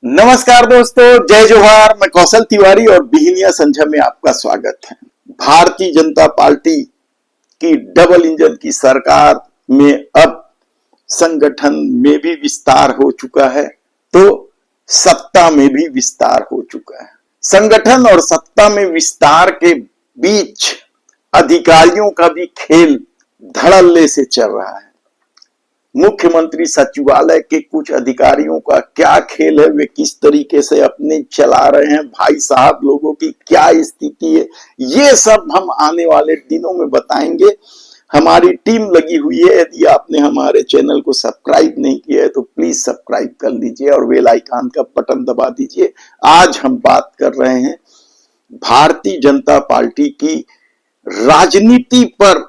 नमस्कार दोस्तों, जय जोहार। मैं कौशल तिवारी और बिहिनिया संझा में आपका स्वागत है। भारतीय जनता पार्टी की डबल इंजन की सरकार में अब संगठन में भी विस्तार हो चुका है, तो सत्ता में भी विस्तार हो चुका है। संगठन और सत्ता में विस्तार के बीच अधिकारियों का भी खेल धड़ल्ले से चल रहा है। मुख्यमंत्री सचिवालय के कुछ अधिकारियों का क्या खेल है, वे किस तरीके से अपने चला रहे हैं, भाई साहब लोगों की क्या स्थिति है, ये सब हम आने वाले दिनों में बताएंगे। हमारी टीम लगी हुई है। यदि आपने हमारे चैनल को सब्सक्राइब नहीं किया है तो प्लीज सब्सक्राइब कर लीजिए और बेल आइकन का बटन दबा दीजिए। आज हम बात कर रहे हैं भारतीय जनता पार्टी की राजनीति पर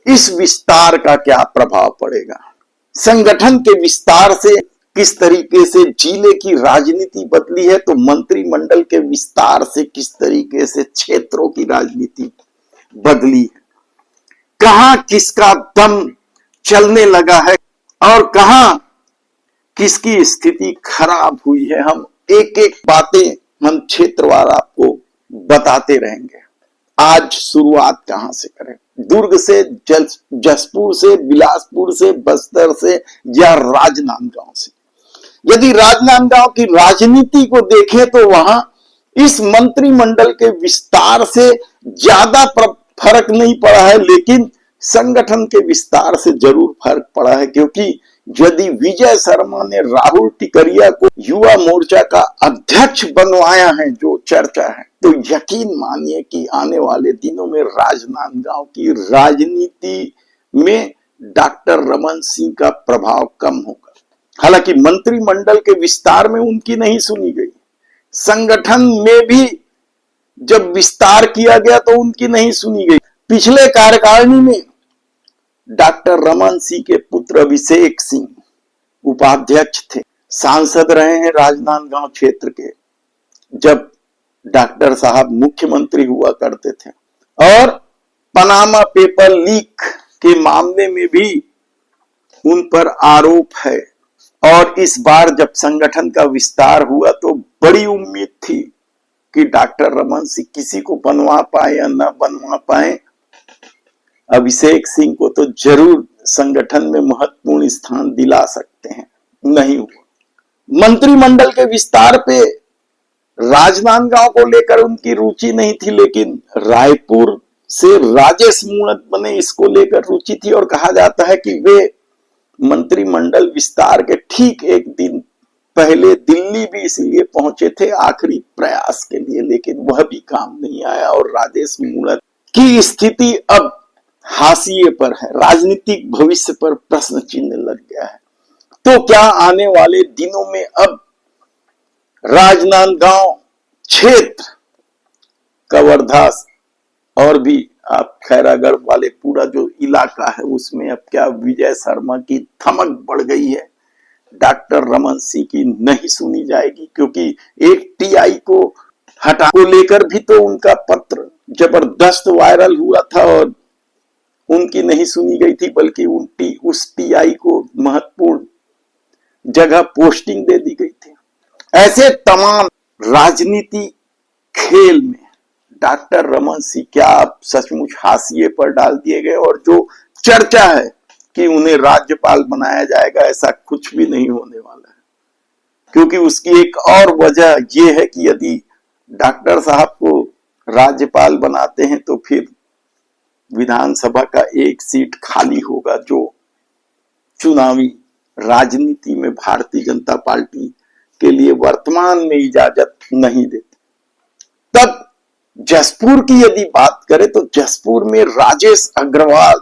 इस विस्तार का क्या प्रभाव पड़ेगा। संगठन के विस्तार से किस तरीके से जिले की राजनीति बदली है, तो मंत्रिमंडल के विस्तार से किस तरीके से क्षेत्रों की राजनीति बदली है, कहां किसका दम चलने लगा है और कहां किसकी स्थिति खराब हुई है। हम एक एक बातें हम क्षेत्रवार आपको बताते रहेंगे। आज शुरुआत कहां से करें? दुर्ग से, जसपुर से, बिलासपुर से, बस्तर से या राजनांदगांव से? यदि राजनांदगांव की राजनीति को देखें तो वहां इस मंत्रिमंडल के विस्तार से ज्यादा फर्क नहीं पड़ा है, लेकिन संगठन के विस्तार से जरूर फर्क पड़ा है। क्योंकि यदि विजय शर्मा ने राहुल टिकरिया को युवा मोर्चा का अध्यक्ष बनवाया है, जो चर्चा है, तो यकीन मानिए कि आने वाले दिनों में राजनांदगांव की राजनीति में डॉक्टर रमन सिंह का प्रभाव कम होगा। हालांकि मंत्रिमंडल के विस्तार में उनकी नहीं सुनी गई, संगठन में भी जब विस्तार किया गया तो उनकी नहीं सुनी गई। पिछले कार्यकारिणी में डॉक्टर रमन सिंह के पुत्र अभिषेक सिंह उपाध्यक्ष थे, सांसद रहे हैं राजनांदगांव क्षेत्र के, जब डॉक्टर साहब मुख्यमंत्री हुआ करते थे। और पनामा पेपर लीक के मामले में भी उन पर आरोप है। और इस बार जब संगठन का विस्तार हुआ तो बड़ी उम्मीद थी कि डॉक्टर रमन सिंह किसी को बनवा पाए या न बनवा पाए, अभिषेक सिंह को तो जरूर संगठन में महत्वपूर्ण स्थान दिला सकते हैं, नहीं हुआ। मंत्रिमंडल के विस्तार पे राजनांदगांव को लेकर उनकी रुचि नहीं थी, लेकिन रायपुर से राजेश मूणत बने, इसको लेकर रुचि थी। और कहा जाता है कि वे मंत्रिमंडल विस्तार के ठीक एक दिन पहले दिल्ली भी इसलिए पहुंचे थे आखिरी प्रयास के लिए, लेकिन वह भी काम नहीं आया और राजेश मूणत की स्थिति अब हाशिए पर है, राजनीतिक भविष्य पर प्रश्न चिन्ह लग गया है। तो क्या आने वाले दिनों में अब राजनांदगांव क्षेत्र, कवर्धा और भी आप खैरागढ़ वाले पूरा जो इलाका है उसमें अब क्या विजय शर्मा की धमक बढ़ गई है, डॉक्टर रमन सिंह की नहीं सुनी जाएगी। क्योंकि एक टीआई को हटा को लेकर भी तो उनका पत्र जबरदस्त वायरल हुआ था और उनकी नहीं सुनी गई थी, बल्कि उस टीआई को महत्वपूर्ण जगह पोस्टिंग दे दी गई थी। ऐसे तमाम राजनीति खेल में डॉक्टर रमन सिंह क्या आप सचमुच हाशिए पर डाल दिए गए? और जो चर्चा है कि उन्हें राज्यपाल बनाया जाएगा, ऐसा कुछ भी नहीं होने वाला है। क्योंकि उसकी एक और वजह यह है कि यदि डॉक्टर साहब को राज्यपाल बनाते हैं तो फिर विधानसभा का एक सीट खाली होगा, जो चुनावी राजनीति में भारतीय जनता पार्टी के लिए वर्तमान में इजाजत नहीं देती। तब जसपुर की यदि बात करें तो जसपुर में राजेश अग्रवाल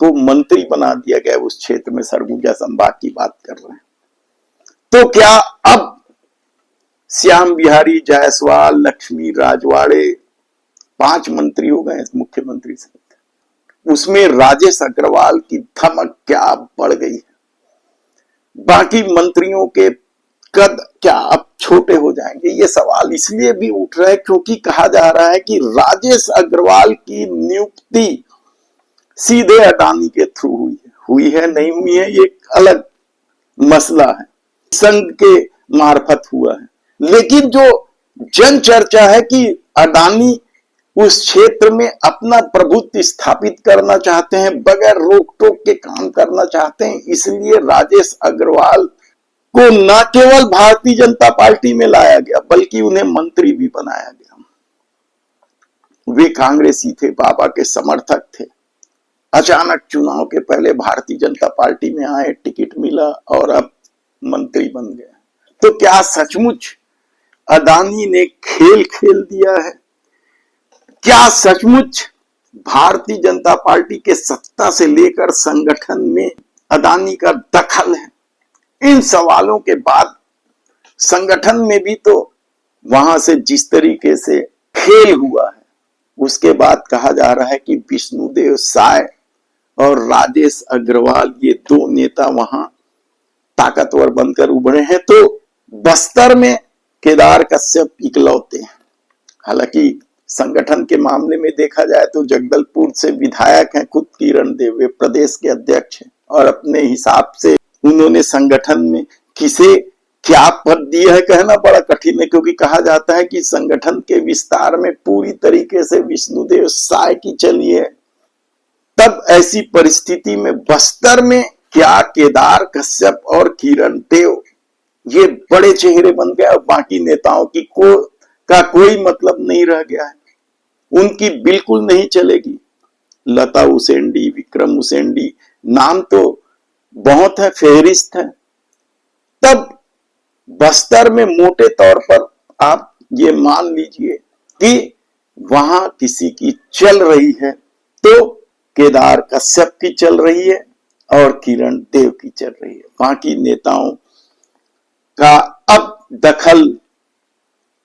को मंत्री बना दिया गया, उस क्षेत्र में सरगुजा संभाग की बात कर रहे हैं। तो क्या अब श्याम बिहारी जायसवाल, लक्ष्मी राजवाड़े 5 मंत्री हो गए मुख्यमंत्री से, उसमें राजेश अग्रवाल की धमक क्या बढ़ गई है? बाकी मंत्रियों के कद क्या अब छोटे हो जाएंगे? ये सवाल इसलिए भी उठ रहा है क्योंकि कहा जा रहा है कि राजेश अग्रवाल की नियुक्ति सीधे अडानी के थ्रू हुई है नहीं हुई है, ये एक अलग मसला है। संघ के मार्फत हुआ है। लेकिन जो जन चर्चा है कि अडानी उस क्षेत्र में अपना प्रभुत्व स्थापित करना चाहते हैं, बगैर रोक टोक के काम करना चाहते हैं, इसलिए राजेश अग्रवाल को न केवल भारतीय जनता पार्टी में लाया गया बल्कि उन्हें मंत्री भी बनाया गया। वे कांग्रेसी थे, बाबा के समर्थक थे। अचानक चुनाव के पहले भारतीय जनता पार्टी में आए, टिकट मिला और अब मंत्री बन गए। तो क्या सचमुच अडानी ने खेल खेल दिया है? क्या सचमुच भारतीय जनता पार्टी के सत्ता से लेकर संगठन में अडानी का दखल है? इन सवालों के बाद संगठन में भी तो वहां से जिस तरीके से खेल हुआ है, उसके बाद कहा जा रहा है कि विष्णुदेव साय और राजेश अग्रवाल, ये दो नेता वहां ताकतवर बनकर उभरे हैं। तो बस्तर में केदार कश्यप इकलौते हैं। हालांकि संगठन के मामले में देखा जाए तो जगदलपुर से विधायक हैं खुद किरण देव, वे प्रदेश के अध्यक्ष हैं और अपने हिसाब से उन्होंने संगठन में किसे क्या पद दिया है कहना बड़ा कठिन है, क्योंकि कहा जाता है कि संगठन के विस्तार में पूरी तरीके से विष्णुदेव साय की चली है। तब ऐसी परिस्थिति में बस्तर में क्या केदार कश्यप और किरण देव ये बड़े चेहरे बन गए और बाकी नेताओं की का कोई मतलब नहीं रह गया है, उनकी बिल्कुल नहीं चलेगी। लता उसेंडी, विक्रम उसेंडी, नाम तो बहुत है, फेहरिस्त है। तब बस्तर में मोटे तौर पर आप ये मान लीजिए कि वहां किसी की चल रही है तो केदार कश्यप की चल रही है और किरण देव की चल रही है। बाकी नेताओं का अब दखल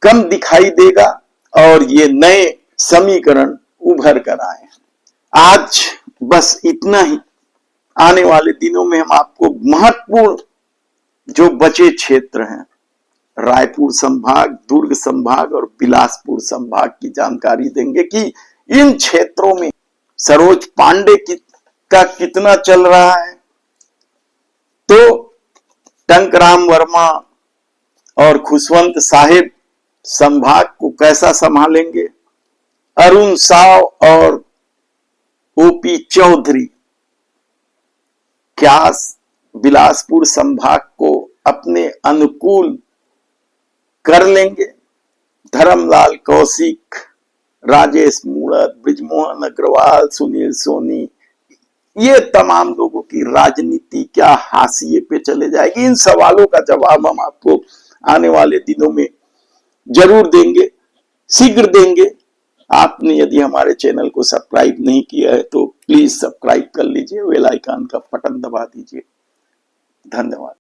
कम दिखाई देगा और ये नए समीकरण उभर कर आए। आज बस इतना ही। आने वाले दिनों में हम आपको महत्वपूर्ण जो बचे क्षेत्र हैं, रायपुर संभाग, दुर्ग संभाग और बिलासपुर संभाग की जानकारी देंगे कि इन क्षेत्रों में सरोज पांडे का कितना चल रहा है, तो टंकराम वर्मा और खुशवंत साहिब संभाग को कैसा संभालेंगे, अरुण साव और ओपी चौधरी क्या बिलासपुर संभाग को अपने अनुकूल कर लेंगे, धर्मलाल कौशिक, राजेश मूणत, बृजमोहन अग्रवाल, सुनील सोनी, ये तमाम लोगों की राजनीति क्या हाशिए पे चले जाएगी। इन सवालों का जवाब हम आपको आने वाले दिनों में जरूर देंगे, शीघ्र देंगे। आपने यदि हमारे चैनल को सब्सक्राइब नहीं किया है तो प्लीज सब्सक्राइब कर लीजिए, बेल आइकन का बटन दबा दीजिए। धन्यवाद।